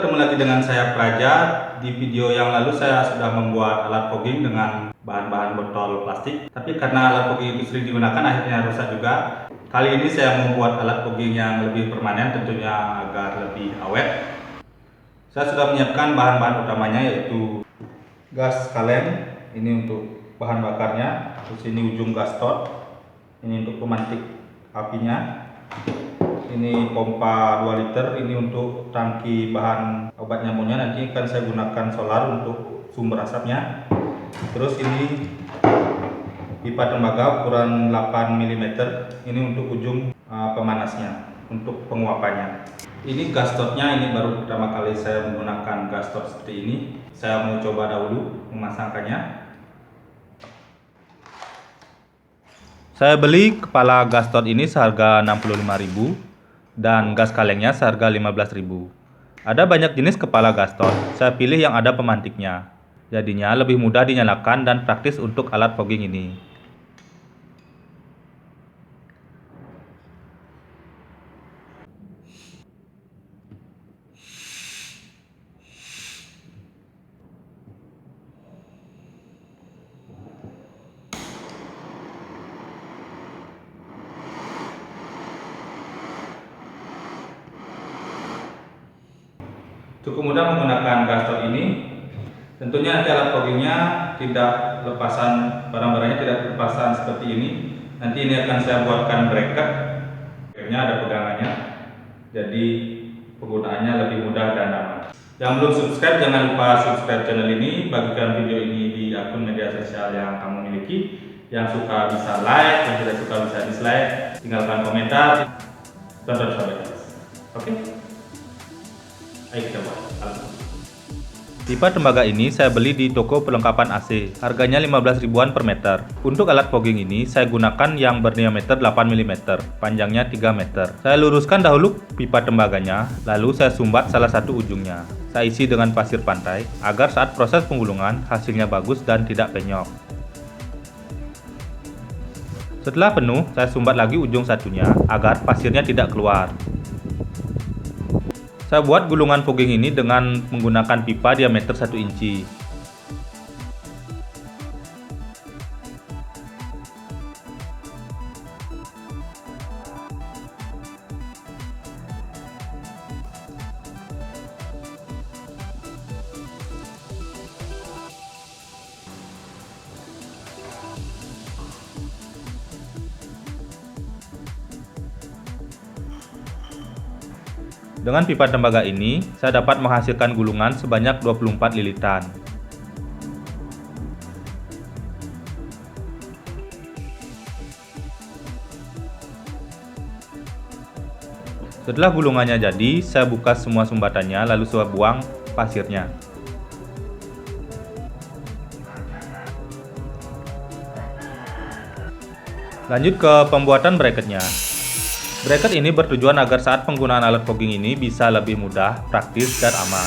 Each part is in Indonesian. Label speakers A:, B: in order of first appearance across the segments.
A: ketemu lagi dengan saya Praja. Di video yang lalu saya sudah membuat alat fogging dengan bahan-bahan botol plastik. Tapi karena alat fogging itu sering digunakan, akhirnya rusak juga. Kali ini saya membuat alat fogging yang lebih permanen, tentunya agar lebih awet. Saya sudah menyiapkan bahan-bahan utamanya, yaitu gas kaleng, ini untuk bahan bakarnya. Terus ini ujung gas tot, ini untuk pemantik apinya. Ini pompa 2 liter, ini untuk tangki bahan obat nyamuknya. Nanti akan saya gunakan solar untuk sumber asapnya. Terus ini pipa tembaga ukuran 8 mm, ini untuk ujung pemanasnya, untuk penguapannya. Ini gas totnya, ini baru pertama kali saya menggunakan gas tot seperti ini. Saya mau coba dahulu memasangkannya. Saya beli kepala gas tot ini seharga 65.000 dan gas kalengnya seharga 15.000. Ada banyak jenis kepala gas tot, saya pilih yang ada pemantiknya. Jadinya lebih mudah dinyalakan dan praktis untuk alat fogging ini. Cukup mudah menggunakan gas tot ini. Tentunya nanti alat foggingnya tidak lepasan, barang-barangnya tidak lepasan seperti ini. Nanti ini akan saya buatkan bracket. Bracketnya ada pegangannya, jadi penggunaannya lebih mudah dan aman. Yang belum subscribe, jangan lupa subscribe channel ini. Bagikan video ini di akun media sosial yang kamu miliki. Yang suka bisa like, yang tidak suka bisa dislike. Tinggalkan komentar. Tonton sampai habis. Oke? Ayo kita buat. Pipa tembaga ini saya beli di toko perlengkapan AC. Harganya 15 ribuan per meter. Untuk alat fogging ini saya gunakan yang berdiameter 8 mm, panjangnya 3 meter. Saya luruskan dahulu pipa tembaganya, lalu saya sumbat salah satu ujungnya. Saya isi dengan pasir pantai agar saat proses penggulungan hasilnya bagus dan tidak penyok. Setelah penuh, saya sumbat lagi ujung satunya agar pasirnya tidak keluar. Saya buat gulungan fogging ini dengan menggunakan pipa diameter 1 inci. Dengan pipa tembaga ini, saya dapat menghasilkan gulungan sebanyak 24 lilitan. Setelah gulungannya jadi, saya buka semua sumbatannya lalu saya buang pasirnya. Lanjut ke pembuatan bracketnya. Bracket ini bertujuan agar saat penggunaan alat fogging ini bisa lebih mudah, praktis, dan aman.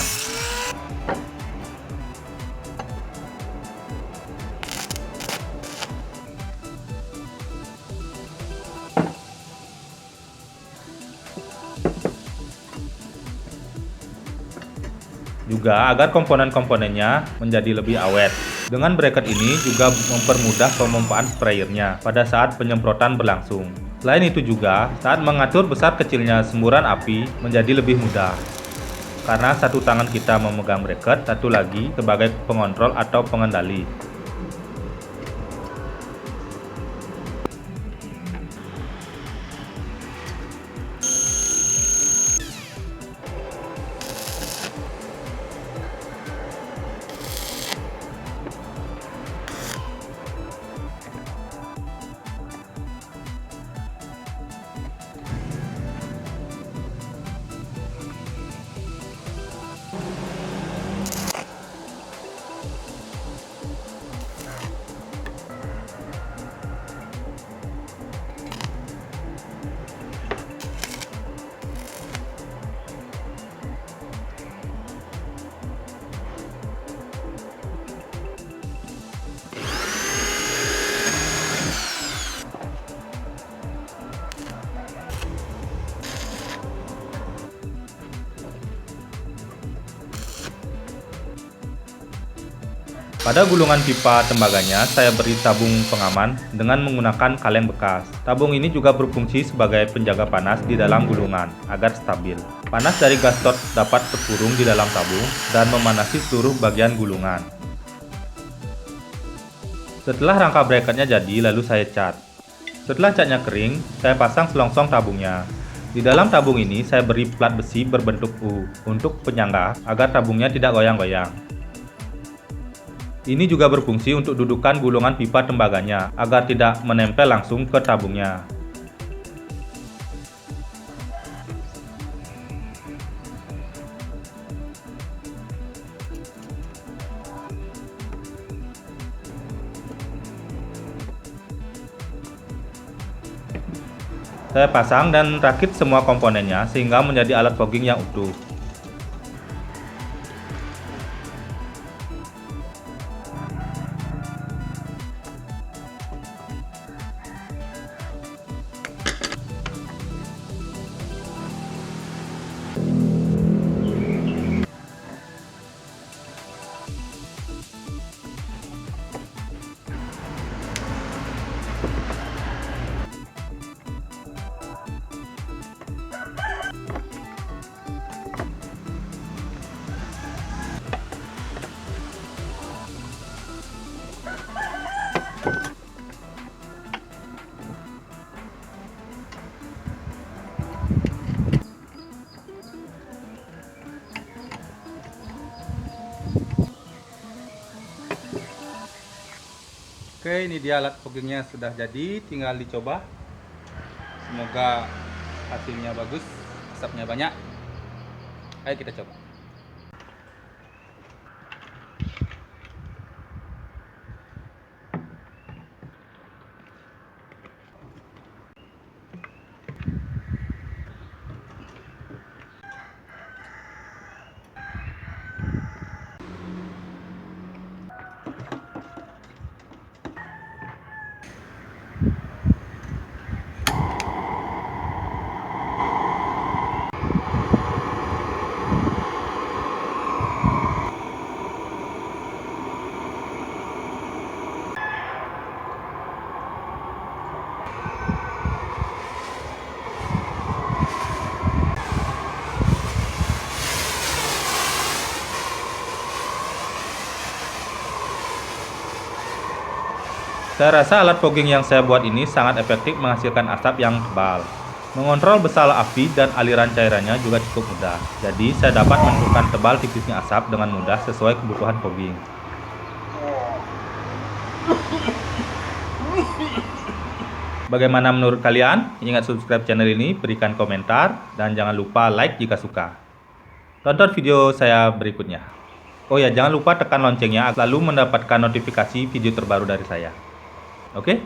A: Juga agar komponen-komponennya menjadi lebih awet. Dengan bracket ini juga mempermudah pemompaan sprayernya pada saat penyemprotan berlangsung. Selain itu juga, saat mengatur besar kecilnya semburan api menjadi lebih mudah. Karena satu tangan kita memegang bracket, satu lagi sebagai pengontrol atau pengendali. Pada gulungan pipa tembaganya, saya beri tabung pengaman dengan menggunakan kaleng bekas. Tabung ini juga berfungsi sebagai penjaga panas di dalam gulungan agar stabil. Panas dari gas torch dapat terkurung di dalam tabung dan memanasi seluruh bagian gulungan. Setelah rangka bracketnya jadi, lalu saya cat. Setelah catnya kering, saya pasang selongsong tabungnya. Di dalam tabung ini, saya beri plat besi berbentuk U untuk penyangga agar tabungnya tidak goyang-goyang. Ini juga berfungsi untuk dudukan gulungan pipa tembaganya agar tidak menempel langsung ke tabungnya. Saya pasang dan rakit semua komponennya sehingga menjadi alat fogging yang utuh. Oke, ini dia alat foggingnya sudah jadi, tinggal dicoba. Semoga hasilnya bagus, asapnya banyak. Ayo kita coba. Saya rasa alat fogging yang saya buat ini sangat efektif menghasilkan asap yang tebal. Mengontrol besar api dan aliran cairannya juga cukup mudah. Jadi saya dapat menentukan tebal tipisnya asap dengan mudah sesuai kebutuhan fogging. Bagaimana menurut kalian? Ingat subscribe channel ini, berikan komentar, dan jangan lupa like jika suka. Tonton video saya berikutnya. Oh ya, jangan lupa tekan loncengnya lalu mendapatkan notifikasi video terbaru dari saya. Oke?